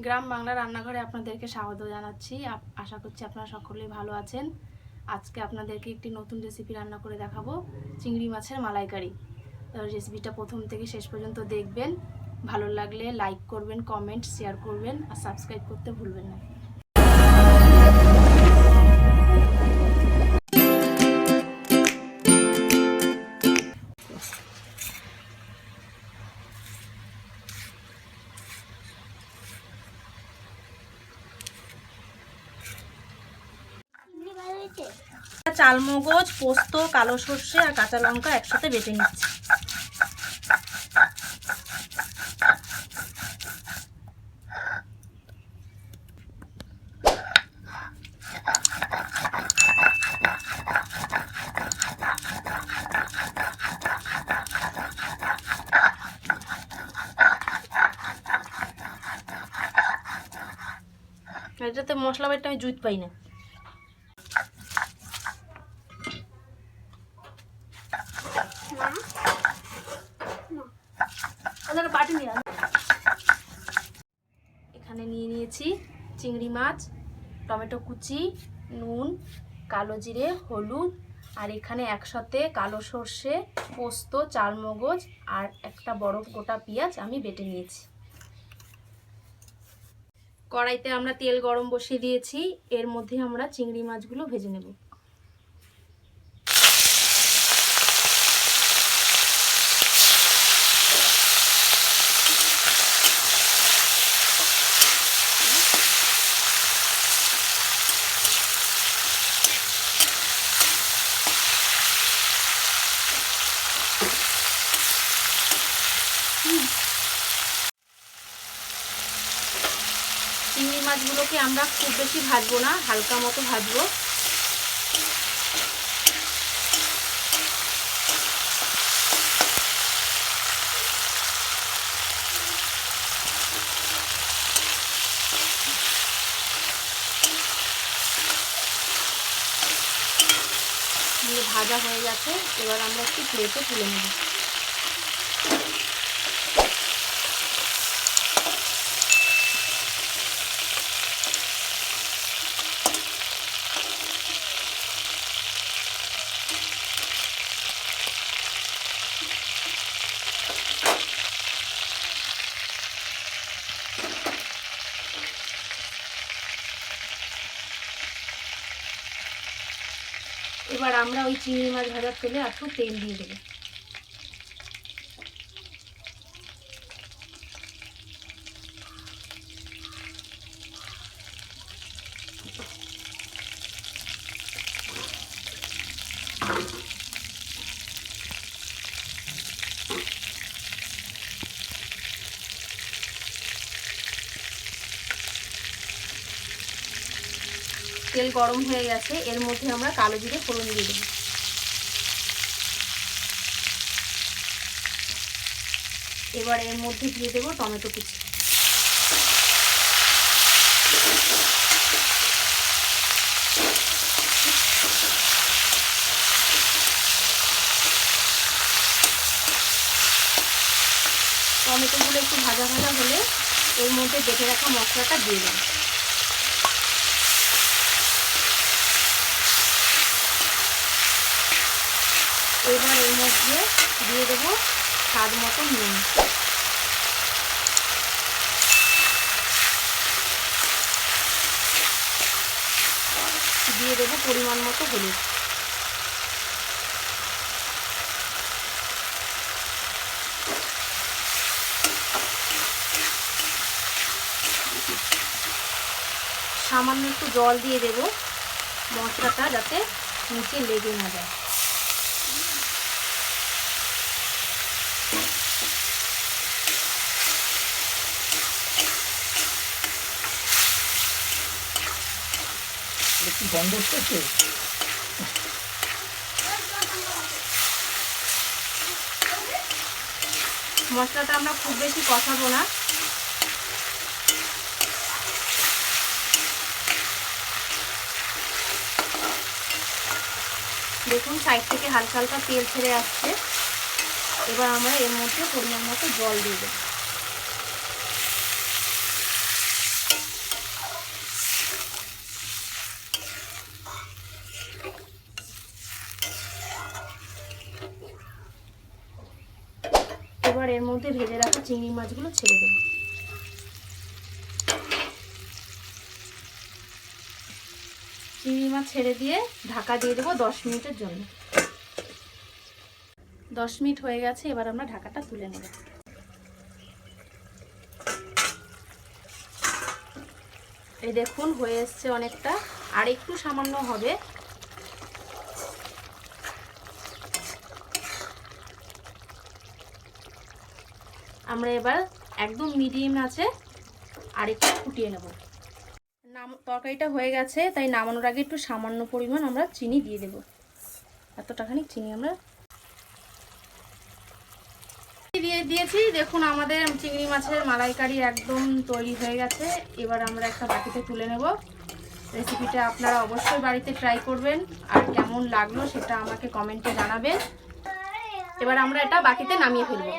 গ্রাম বাংলা রান্নাঘরে আপনাদেরকে স্বাগত জানাচ্ছি। আশা করছি আপনারা সকলেই ভালো আছেন। আজকে আপনাদেরকে একটি নতুন রেসিপি রান্না করে দেখাবো, চিংড়ি মাছের মালাইকারি। রেসিপিটা প্রথম থেকে শেষ পর্যন্ত দেখবেন। ভালো লাগলে লাইক করবেন, কমেন্ট, শেয়ার করবেন আর সাবস্ক্রাইব করতে ভুলবেন না। চালমগজ, পোস্ত, কালো সর্ষে আর কাঁচা লঙ্কা একসাথে বেটে নিচ্ছি। এটাতে মশলা বাটতে আমি জুত পাই না। এখানে নিয়ে নিয়েছি চিংড়ি মাছ, টমেটো কুচি, নুন, কালো জিরে, হলুদ আর এখানে একসাথে কালো সর্ষে, পোস্ত, চালমগজ আর একটা বড় গোটা পেঁয়াজ আমি বেটে নিয়েছি। কড়াইতে আমরা তেল গরম বসিয়ে দিয়েছি, এর মধ্যে আমরা চিংড়ি মাছগুলো ভেজে নেব। চিংড়ি মাছগুলোকে আমরা খুব বেশি ভাজবো না, হালকা মতো ভাজবো। ভাজা হয়ে গেছে, এবার আমরা একটু প্লেটে তুলে নেব। এবার আমরা ওই চিংড়ি মাছ ভাজার তেলে একটু তেল দিয়ে দেবো। তেল গরম হয়ে গেছে, এর মধ্যে আমরা কালো জিরে ফোড়ন দিয়ে দেবো। এবার এর মধ্যে দিয়ে দেবো টমেটো কুচি। টমেটোগুলো একটু ভাজা ভাজা হলে এর মধ্যে বেটে রাখা মশলাটা দিয়ে দেবো। এবার এর মধ্যে দিয়ে দেবো স্বাদ মতো নুন। দিয়ে দেবো পরিমাণ মতো হলুদ। সামান্য একটু জল দিয়ে দেবো, মশলাটা যাতে নিচে লেগে না যায়। মশলাটা আমরা খুব বেশি কষাবো না, দেখুন সাইড থেকে হালকা হালকা তেল ছেড়ে আসছে। এবার আমরা এর মধ্যে পরিমাণ মতো জল দিয়ে দেব। মধ্যে ভেজে রাখা চিংড়ি মাছগুলো ছেড়ে দেবো। চিংড়ি মাছ ছেড়ে দিয়ে ঢাকা দিয়ে দেবো 10 মিনিটের জন্য। 10 মিনিট হয়ে গেছে, এবার আমরা ঢাকাটা তুলে নেব। এই দেখুন হয়ে এসছে অনেকটা, আর একটু সামান্য হবে। আমরা এবার একদম মিডিয়াম আছে আর একটু ফুটিয়ে নেব। তরকারিটা হয়ে গেছে, তাই নামানোর আগে একটু সামান্য পরিমাণ আমরা চিনি দিয়ে দেব। এতটাখানি চিনি আমরা দিয়ে দিয়েছি। দেখুন আমাদের চিংড়ি মাছের মালাইকারি একদম তৈরি হয়ে গেছে। এবার আমরা একটা বাটিতে তুলে নেব। রেসিপিটা আপনারা অবশ্যই বাড়িতে ট্রাই করবেন, আর কেমন লাগলো সেটা আমাকে কমেন্টে জানাবেন। এবার আমরা এটা বাটিতে নামিয়ে ফেলবো।